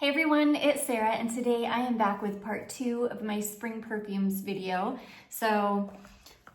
Hey everyone, it's Sarah, and today I am back with part 2 of my spring perfumes video. So,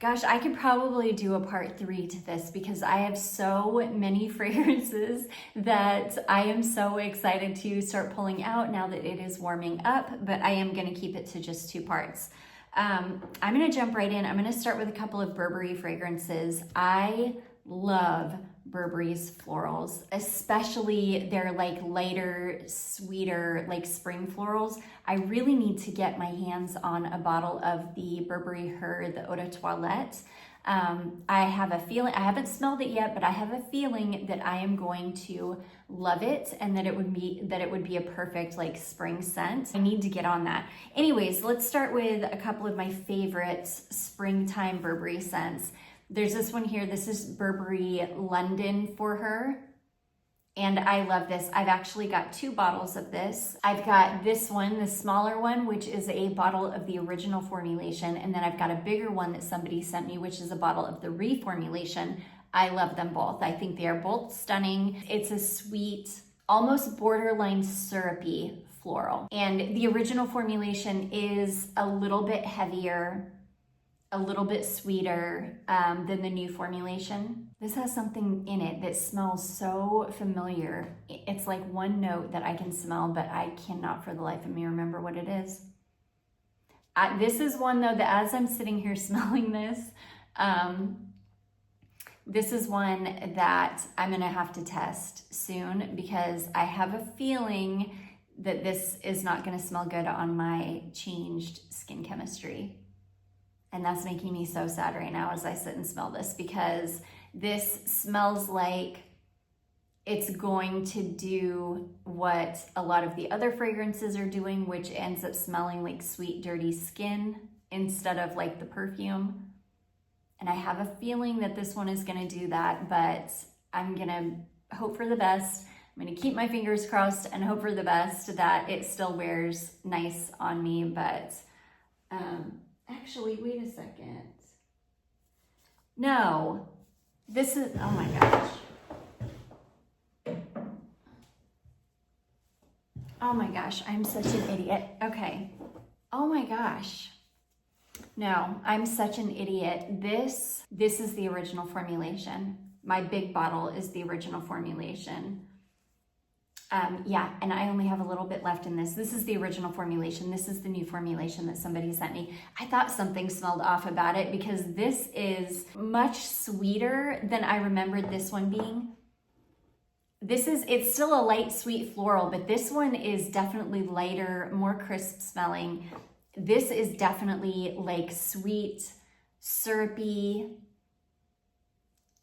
gosh, I could probably do a part 3 to this because I have so many fragrances that I am so excited to start pulling out now that it is warming up, but I am going to keep it to just 2 parts. I'm going to jump right in. I'm going to start with a couple of Burberry fragrances. I love Burberry's florals, especially their like lighter, sweeter, like spring florals. I really need to get my hands on a bottle of the Burberry Her, the Eau de Toilette. I have a feeling, I haven't smelled it yet, but I have a feeling that I am going to love it and that it would be a perfect like spring scent. I need to get on that. Anyways, let's start with a couple of my favorite springtime Burberry scents. There's this one here. This is Burberry London for Her. And I love this. I've actually got 2 bottles of this. I've got this one, the smaller one, which is a bottle of the original formulation. And then I've got a bigger one that somebody sent me, which is a bottle of the reformulation. I love them both. I think they are both stunning. It's a sweet, almost borderline syrupy floral. And the original formulation is a little bit heavier, a little bit sweeter than the new formulation. This has something in it that smells so familiar. It's like one note that I can smell, but I cannot for the life of me remember what it is. This is one though that as I'm sitting here smelling this, this is one that I'm gonna have to test soon because I have a feeling that this is not gonna smell good on my changed skin chemistry. And that's making me so sad right now as I sit and smell this because this smells like it's going to do what a lot of the other fragrances are doing, which ends up smelling like sweet, dirty skin instead of like the perfume. And I have a feeling that this one is gonna do that, but I'm gonna hope for the best. I'm gonna keep my fingers crossed and hope for the best that it still wears nice on me, but actually, wait a second. No, this is, oh my gosh. Oh my gosh, I'm such an idiot. Okay. Oh my gosh. No, I'm such an idiot. This is the original formulation. My big bottle is the original formulation. Yeah, and I only have a little bit left in this. This is the original formulation. This is the new formulation that somebody sent me. I thought something smelled off about it because this is much sweeter than I remembered this one being. It's still a light, sweet floral, but this one is definitely lighter, more crisp smelling. This is definitely like sweet, syrupy,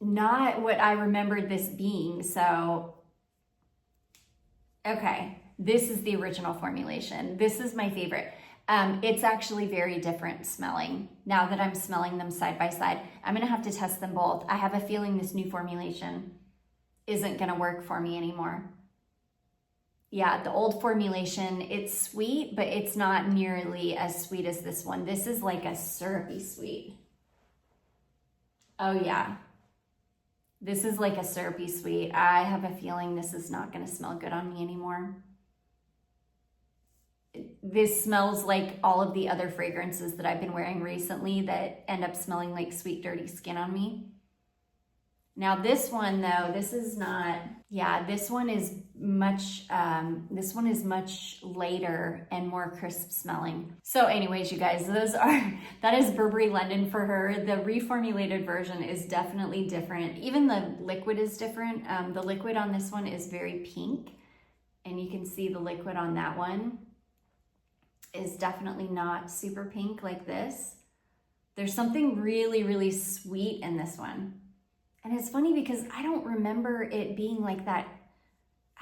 not what I remembered this being, so okay, this is the original formulation. This is my favorite. It's actually very different smelling now that I'm smelling them side by side. I'm gonna have to test them both. I have a feeling this new formulation isn't gonna work for me anymore. Yeah, the old formulation, it's sweet, but it's not nearly as sweet as this one. This is like a syrupy sweet. Oh yeah. This is like a syrupy sweet. I have a feeling this is not gonna smell good on me anymore. This smells like all of the other fragrances that I've been wearing recently that end up smelling like sweet, dirty skin on me. Now this one though, this is not, yeah, this one is much lighter and more crisp smelling. So anyways, you guys, that is Burberry London for Her. The reformulated version is definitely different. Even the liquid is different. The liquid on this one is very pink, and you can see the liquid on that one is definitely not super pink like this. There's something really, really sweet in this one. And it's funny because I don't remember it being like that.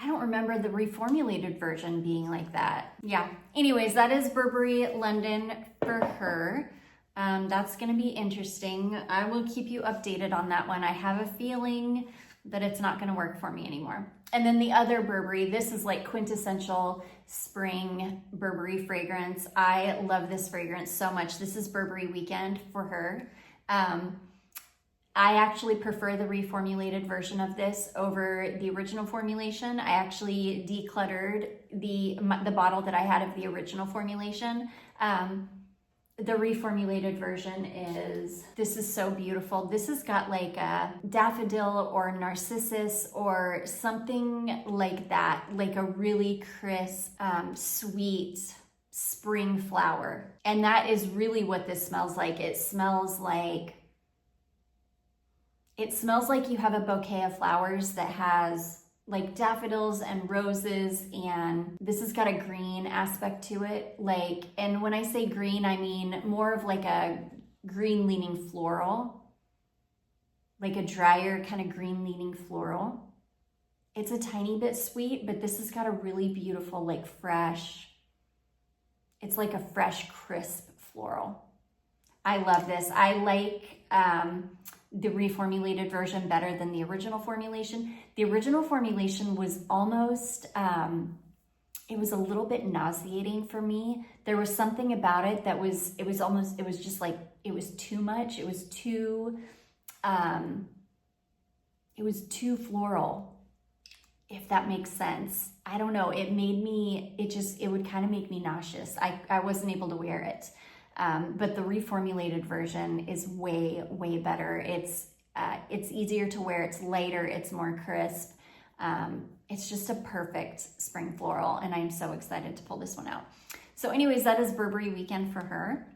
I don't remember the reformulated version being like that. Yeah, anyways, that is Burberry London for Her. That's gonna be interesting. I will keep you updated on that one. I have a feeling that it's not gonna work for me anymore. And then the other Burberry, this is like quintessential spring Burberry fragrance. I love this fragrance so much. This is Burberry Weekend for Her. I actually prefer the reformulated version of this over the original formulation. I actually decluttered the bottle that I had of the original formulation. The reformulated version this is so beautiful. This has got like a daffodil or narcissus or something like that, like a really crisp, sweet spring flower. And that is really what this smells like. It smells like you have a bouquet of flowers that has like daffodils and roses, and this has got a green aspect to it. Like, and when I say green, I mean more of like a green leaning floral, like a drier kind of green leaning floral. It's a tiny bit sweet, but this has got a really beautiful, like fresh, it's like a fresh, crisp floral. I love this. I like the reformulated version better than the original formulation. The original formulation was almost, it was a little bit nauseating for me. There was something about it that was just like, it was too much. It was too floral, if that makes sense. I don't know. It would kind of make me nauseous. I wasn't able to wear it. But the reformulated version is way, way better. It's easier to wear. It's lighter. It's more crisp. It's just a perfect spring floral, and I'm so excited to pull this one out. So anyways, that is Burberry Weekend for her.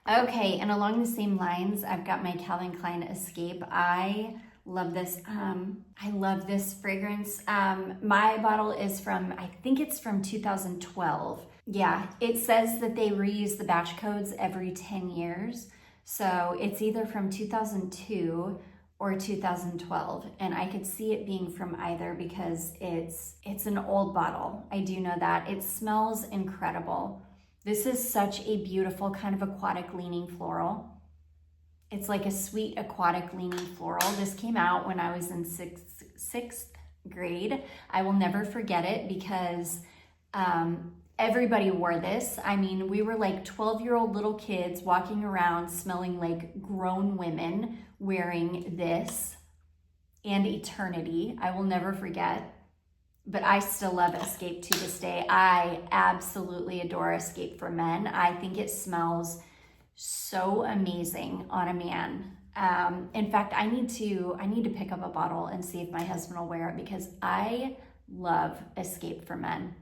Okay, and along the same lines, I've got my Calvin Klein Escape. I love this. I love this fragrance. My bottle is I think it's from 2012. Yeah, it says that they reuse the batch codes every 10 years. So it's either from 2002 or 2012. And I could see it being from either because it's an old bottle. I do know that. It smells incredible. This is such a beautiful kind of aquatic leaning floral. It's like a sweet aquatic leaning floral. This came out when I was in sixth grade. I will never forget it because everybody wore this. I mean, we were like 12-year-old little kids walking around smelling like grown women wearing this and Eternity. I will never forget. But I still love Escape to this day. I absolutely adore Escape for Men. I think it smells so amazing on a man. In fact, I need to pick up a bottle and see if my husband will wear it because I love Escape for Men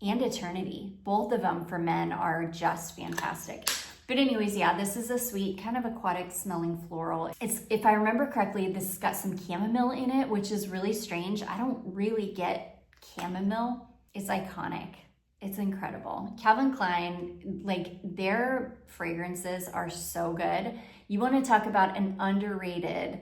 and Eternity. Both of them for men are just fantastic. But anyways, yeah, this is a sweet kind of aquatic smelling floral. If I remember correctly, this has got some chamomile in it, which is really strange. I don't really get chamomile. It's iconic. It's incredible. Calvin Klein, like their fragrances are so good. You want to talk about an underrated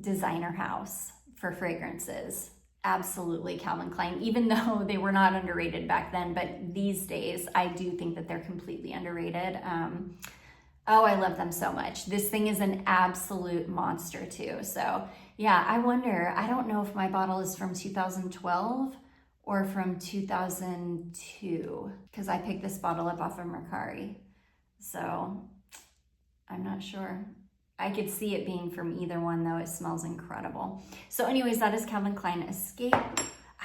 designer house for fragrances. Absolutely Calvin Klein, even though they were not underrated back then, but these days I do think that they're completely underrated. Oh, I love them so much. This thing is an absolute monster too. So yeah, I wonder, I don't know if my bottle is from 2012 or from 2002, because I picked this bottle up off of Brocard. So I'm not sure. I could see it being from either one though. It smells incredible. So anyways, that is Calvin Klein Escape.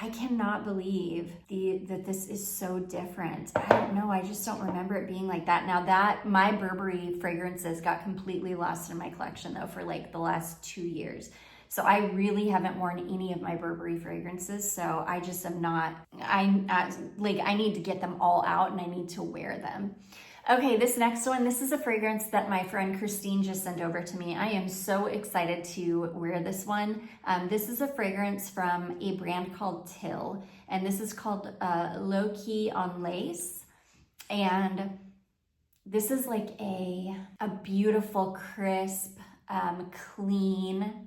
I cannot believe that this is so different. I don't know, I just don't remember it being like that. Now that my Burberry fragrances got completely lost in my collection though for like the last 2 years. So I really haven't worn any of my Burberry fragrances. So I just am not, I need to get them all out and I need to wear them. Okay, this next one, this is a fragrance that my friend Christine just sent over to me. I am so excited to wear this one. This is a fragrance from a brand called Till, and this is called Low Key on Lace. And this is like a beautiful, crisp, clean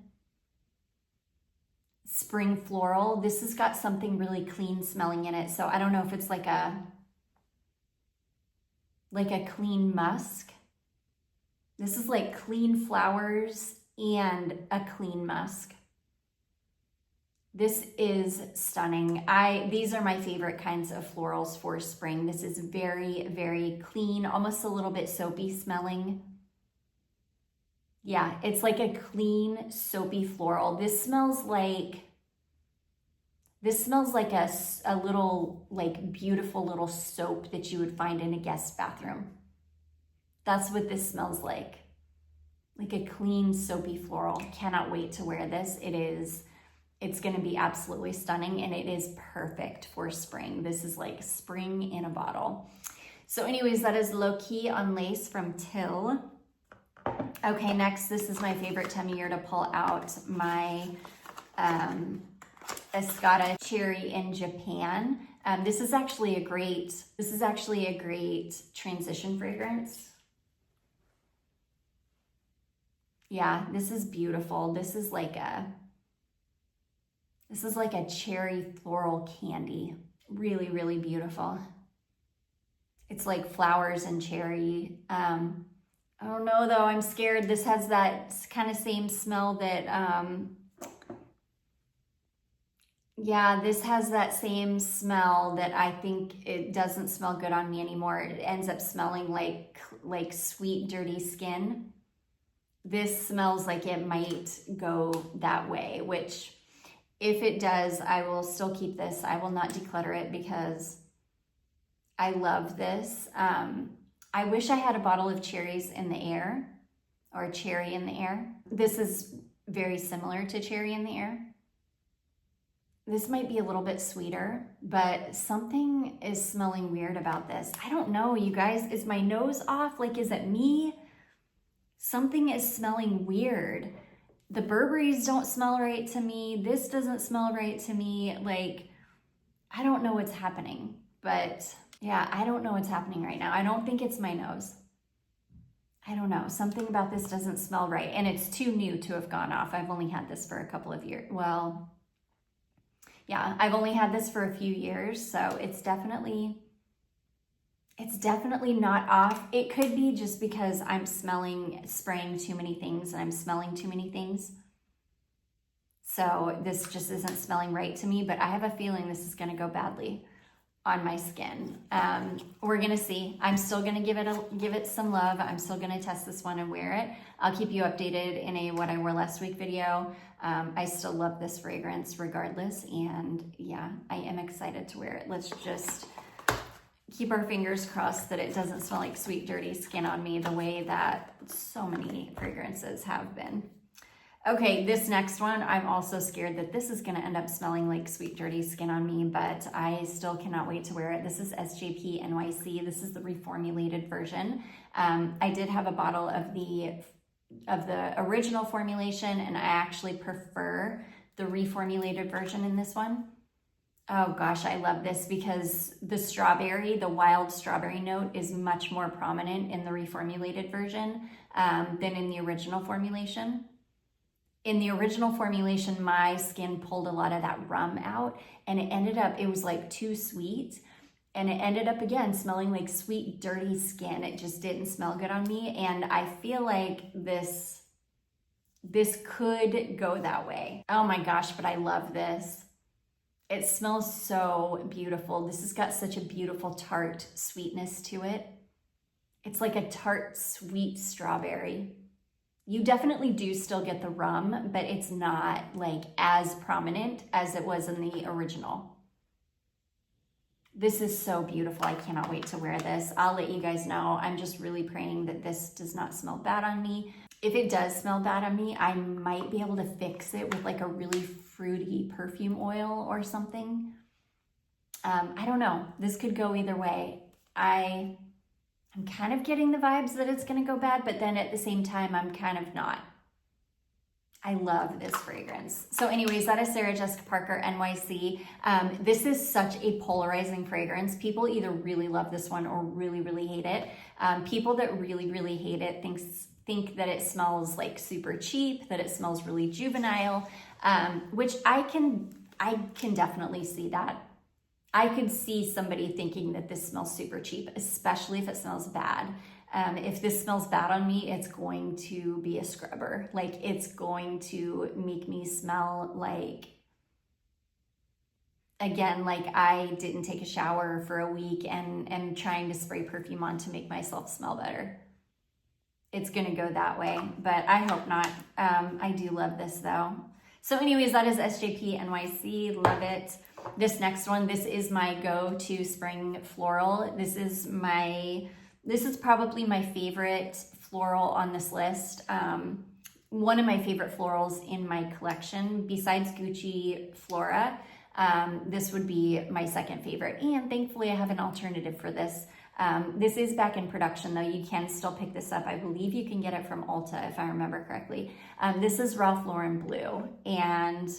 spring floral. This has got something really clean smelling in it. So I don't know if it's like a clean musk. This is like clean flowers and a clean musk. This is stunning. These are my favorite kinds of florals for spring. This is very, very clean, almost a little bit soapy smelling. Yeah, it's like a clean, soapy floral. This smells like a little, like, beautiful little soap that you would find in a guest bathroom. That's what this smells like a clean, soapy floral. Cannot wait to wear this. It's gonna be absolutely stunning, and it is perfect for spring. This is like spring in a bottle. So anyways, that is Low Key on Lace from Till. Okay, next, this is my favorite time of year to pull out my Escada Cherry in Japan. This is actually a great transition fragrance. Yeah, this is beautiful. This is like a cherry floral candy. Really, really beautiful. It's like flowers and cherry. I don't know though, I'm scared. This has that kind of same smell that, yeah, this has that same smell that I think it doesn't smell good on me anymore. It ends up smelling like sweet, dirty skin. This smells like it might go that way, which if it does, I will still keep this. I will not declutter it because I love this. I wish I had a bottle of cherries in the air, or cherry in the air. This is very similar to cherry in the air. This might be a little bit sweeter, but something is smelling weird about this. I don't know, you guys. Is my nose off? Like, is it me? Something is smelling weird. The Burberrys don't smell right to me. This doesn't smell right to me. Like, I don't know what's happening, but yeah, I don't know what's happening right now. I don't think it's my nose. I don't know. Something about this doesn't smell right. And it's too new to have gone off. I've only had this for a couple of years. Well, yeah, I've only had this for a few years. So it's definitely not off. It could be just because I'm spraying too many things and I'm smelling too many things. So this just isn't smelling right to me, but I have a feeling this is gonna go badly on my skin. We're gonna see. I'm still gonna give it some love. I'm still gonna test this one and wear it. I'll keep you updated in a what I wore last week video. I still love this fragrance regardless, and yeah, I am excited to wear it. Let's just keep our fingers crossed that it doesn't smell like sweet, dirty skin on me the way that so many fragrances have been. Okay, this next one, I'm also scared that this is gonna end up smelling like sweet, dirty skin on me, but I still cannot wait to wear it. This is SJP NYC. This is the reformulated version. I did have a bottle of the original formulation, and I actually prefer the reformulated version in this one. Oh gosh, I love this because the wild strawberry note is much more prominent in the reformulated version than in the original formulation. In the original formulation, my skin pulled a lot of that rum out, and it was like too sweet, and it ended up again smelling like sweet, dirty skin. It just didn't smell good on me, and I feel like this could go that way. Oh my gosh, but I love this. It smells so beautiful. This has got such a beautiful tart sweetness to it. It's like a tart, sweet strawberry. You definitely do still get the rum, but it's not like as prominent as it was in the original. This is so beautiful. I cannot wait to wear this. I'll let you guys know. I'm just really praying that this does not smell bad on me. If it does smell bad on me, I might be able to fix it with like a really fruity perfume oil or something. I don't know. This could go either way. I'm kind of getting the vibes that it's gonna go bad, but then at the same time, I'm kind of not. I love this fragrance. So anyways, that is Sarah Jessica Parker NYC. This is such a polarizing fragrance. People either really love this one or really, really hate it. People that really, really hate it think that it smells like super cheap, that it smells really juvenile, which I can definitely see that. I could see somebody thinking that this smells super cheap, especially if it smells bad. If this smells bad on me, it's going to be a scrubber. Like, it's going to make me smell like, again, like I didn't take a shower for a week and trying to spray perfume on to make myself smell better. it's gonna go that way, but I hope not. I do love this though. So anyways, that is SJP NYC, love it. This next one, this is my go-to spring floral. This is probably my favorite floral on this list. One of my favorite florals in my collection, besides Gucci Flora. This would be my second favorite, and thankfully I have an alternative for this. This is back in production though. You can still pick this up. I believe you can get it from Ulta if I remember correctly. This is Ralph Lauren Blue, and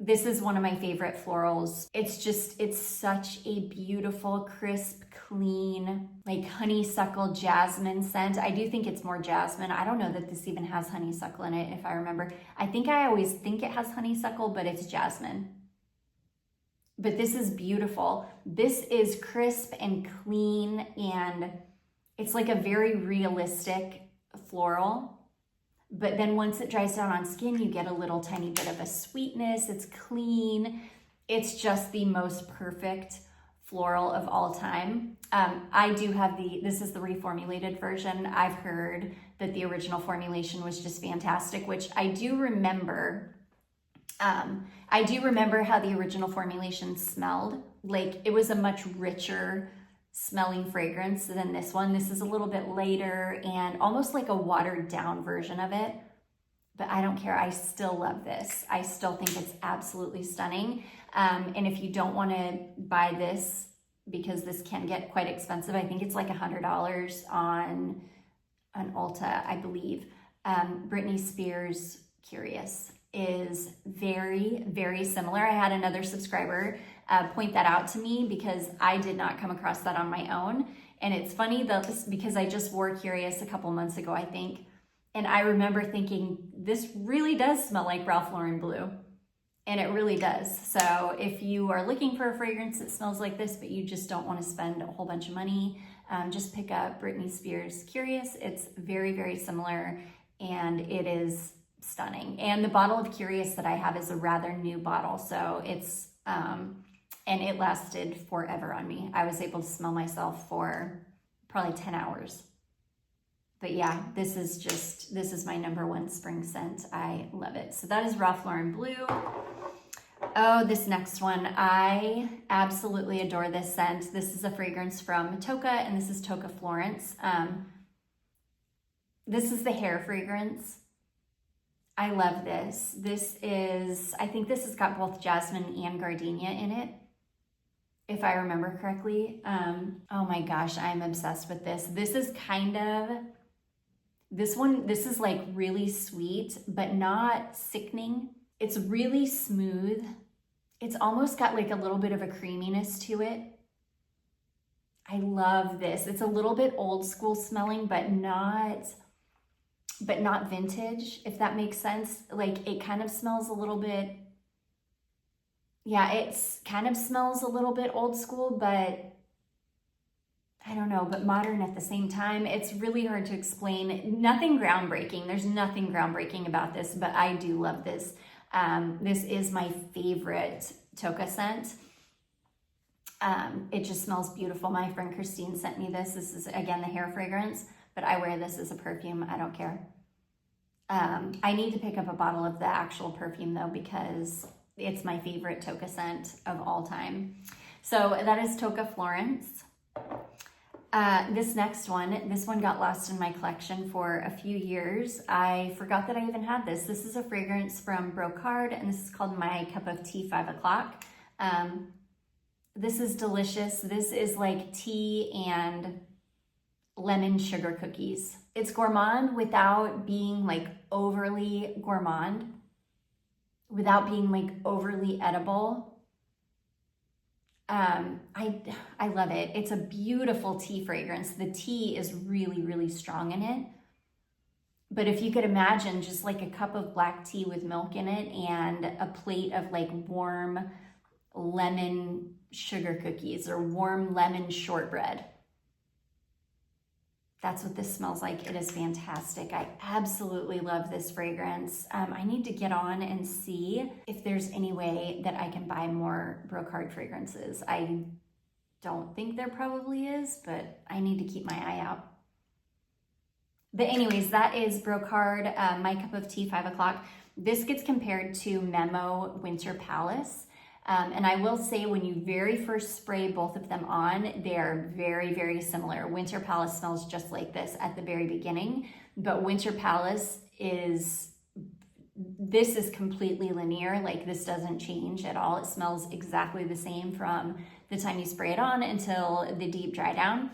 this is one of my favorite florals. It's such a beautiful, crisp, clean, like honeysuckle jasmine scent. I do think it's more jasmine. I don't know that this even has honeysuckle in it, if I remember. I always think it has honeysuckle, but it's jasmine. But this is beautiful. This is crisp and clean, and it's like a very realistic floral. But then once it dries down on skin, you get a little tiny bit of a sweetness. It's clean. It's just the most perfect floral of all time. I do have this is the reformulated version. I've heard that the original formulation was just fantastic, which I do remember. I do remember how the original formulation smelled. Like, it was a much richer smelling fragrance than this one. This is a little bit later and almost like a watered down version of it, but I don't care. I still love this. I still think it's absolutely stunning. And if you don't want to buy this, because this can get quite expensive, I think it's like $100 on Ulta, I believe. Britney Spears Curious is very, very similar. I had another subscriber point that out to me because I did not come across that on my own. And it's funny though, because I just wore Curious a couple months ago, I think. And I remember thinking, this really does smell like Ralph Lauren Blue. And it really does. So if you are looking for a fragrance that smells like this, but you just don't want to spend a whole bunch of money, just pick up Britney Spears Curious. It's very, very similar, and it is stunning. And the bottle of Curious that I have is a rather new bottle. So it's, and it lasted forever on me. I was able to smell myself for probably 10 hours. But yeah, this is my number one spring scent. I love it. So that is Ralph Lauren Blue. Oh, this next one. I absolutely adore this scent. This is a fragrance from Tocca, and this is Tocca Florence. This is the hair fragrance. I love this. I think this has got both jasmine and gardenia in it, if I remember correctly. Oh my gosh, I'm obsessed with this. This is this is like really sweet, but not sickening. It's really smooth. It's almost got like a little bit of a creaminess to it. I love this. It's a little bit old school smelling, but not vintage, if that makes sense. Like, it kind of smells a little bit, yeah, it kind of smells a little bit old school, but I don't know, but modern at the same time. It's really hard to explain. Nothing groundbreaking. There's nothing groundbreaking about this, but I do love this. This is my favorite Tocca scent. It just smells beautiful. My friend Christine sent me this. This is, again, the hair fragrance, but I wear this as a perfume. I don't care. I need to pick up a bottle of the actual perfume though, because it's my favorite Tocca scent of all time. So that is Tocca Florence. This next one, this one got lost in my collection for a few years. I forgot that I even had this. This is a fragrance from Brocard, and this is called My Cup of Tea 5 o'clock. This is delicious. This is like tea and lemon sugar cookies. It's gourmand without being like overly gourmand, without being like overly edible. I love it. It's a beautiful tea fragrance. The tea is really, really strong in it. But if you could imagine just like a cup of black tea with milk in it and a plate of like warm lemon sugar cookies or warm lemon shortbread. That's what this smells like. It is fantastic. I absolutely love this fragrance. I need to get on and see if there's any way that I can buy more Brocard fragrances. I don't think there probably is, but I need to keep my eye out. But anyways, that is Brocard, My Cup of Tea, 5 o'clock. This gets compared to Memo Winter Palace. And I will say when you very first spray both of them on, they are very, very similar. Winter Palace smells just like this at the very beginning, but Winter Palace this is completely linear. Like this doesn't change at all. It smells exactly the same from the time you spray it on until the deep dry down.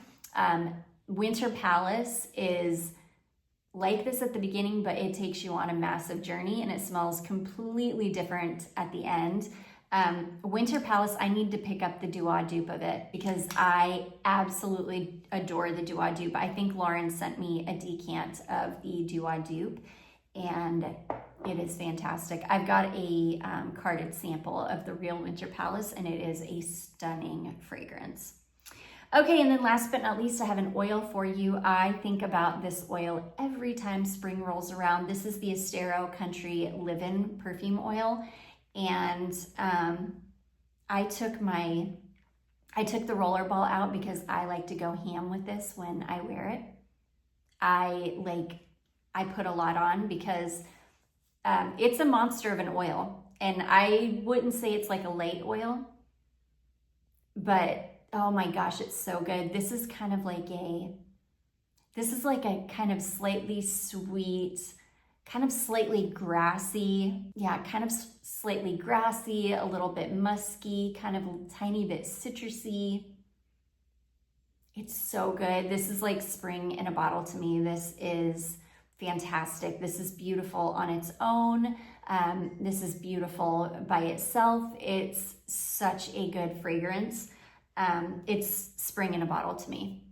Winter Palace is like this at the beginning, but it takes you on a massive journey and it smells completely different at the end. Winter Palace, I need to pick up the Dua dupe of it because I absolutely adore the Dua dupe. I think Lauren sent me a decant of the Dua dupe and it is fantastic. I've got a carded sample of the real Winter Palace and it is a stunning fragrance. Okay, and then last but not least, I have an oil for you. I think about this oil every time spring rolls around. This is the Estero Country Live-In Perfume Oil. And I took the roller ball out because I like to go ham with this when I wear it. I put a lot on because it's a monster of an oil. And I wouldn't say it's like a light oil, but oh my gosh, it's so good. This is like a kind of slightly sweet, kind of slightly grassy, slightly grassy, a little bit musky, kind of a tiny bit citrusy. It's so good. This is like spring in a bottle to me. This is fantastic. This is beautiful on its own. This is beautiful by itself. It's such a good fragrance. It's spring in a bottle to me.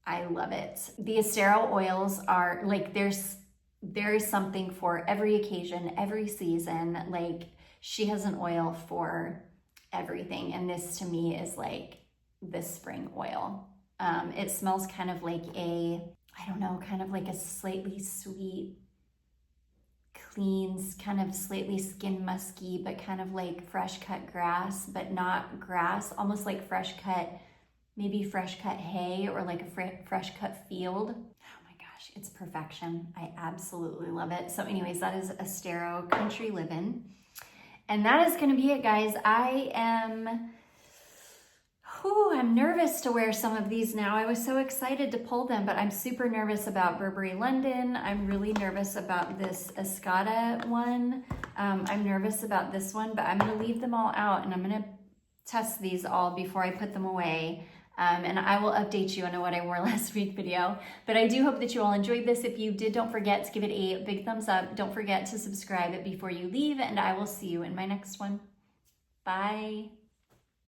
I love it. The Estero oils are like, there is something for every occasion, every season. Like she has an oil for everything. And this to me is like the spring oil. It smells kind of like kind of like a slightly sweet, clean, kind of slightly skin musky, but kind of like fresh cut grass, but not grass, almost like fresh cut, maybe fresh cut hay or like a fresh cut field. Oh my gosh, it's perfection. I absolutely love it. So anyways, that is Estero Country Live-In. And that is going to be it, guys. I'm nervous to wear some of these now. I was so excited to pull them, but I'm super nervous about Burberry London. I'm really nervous about this Escada one. I'm nervous about this one, but I'm going to leave them all out and I'm going to test these all before I put them away. And I will update you on what I wore last week video. But I do hope that you all enjoyed this. If you did, don't forget to give it a big thumbs up. Don't forget to subscribe before you leave, and I will see you in my next one. Bye.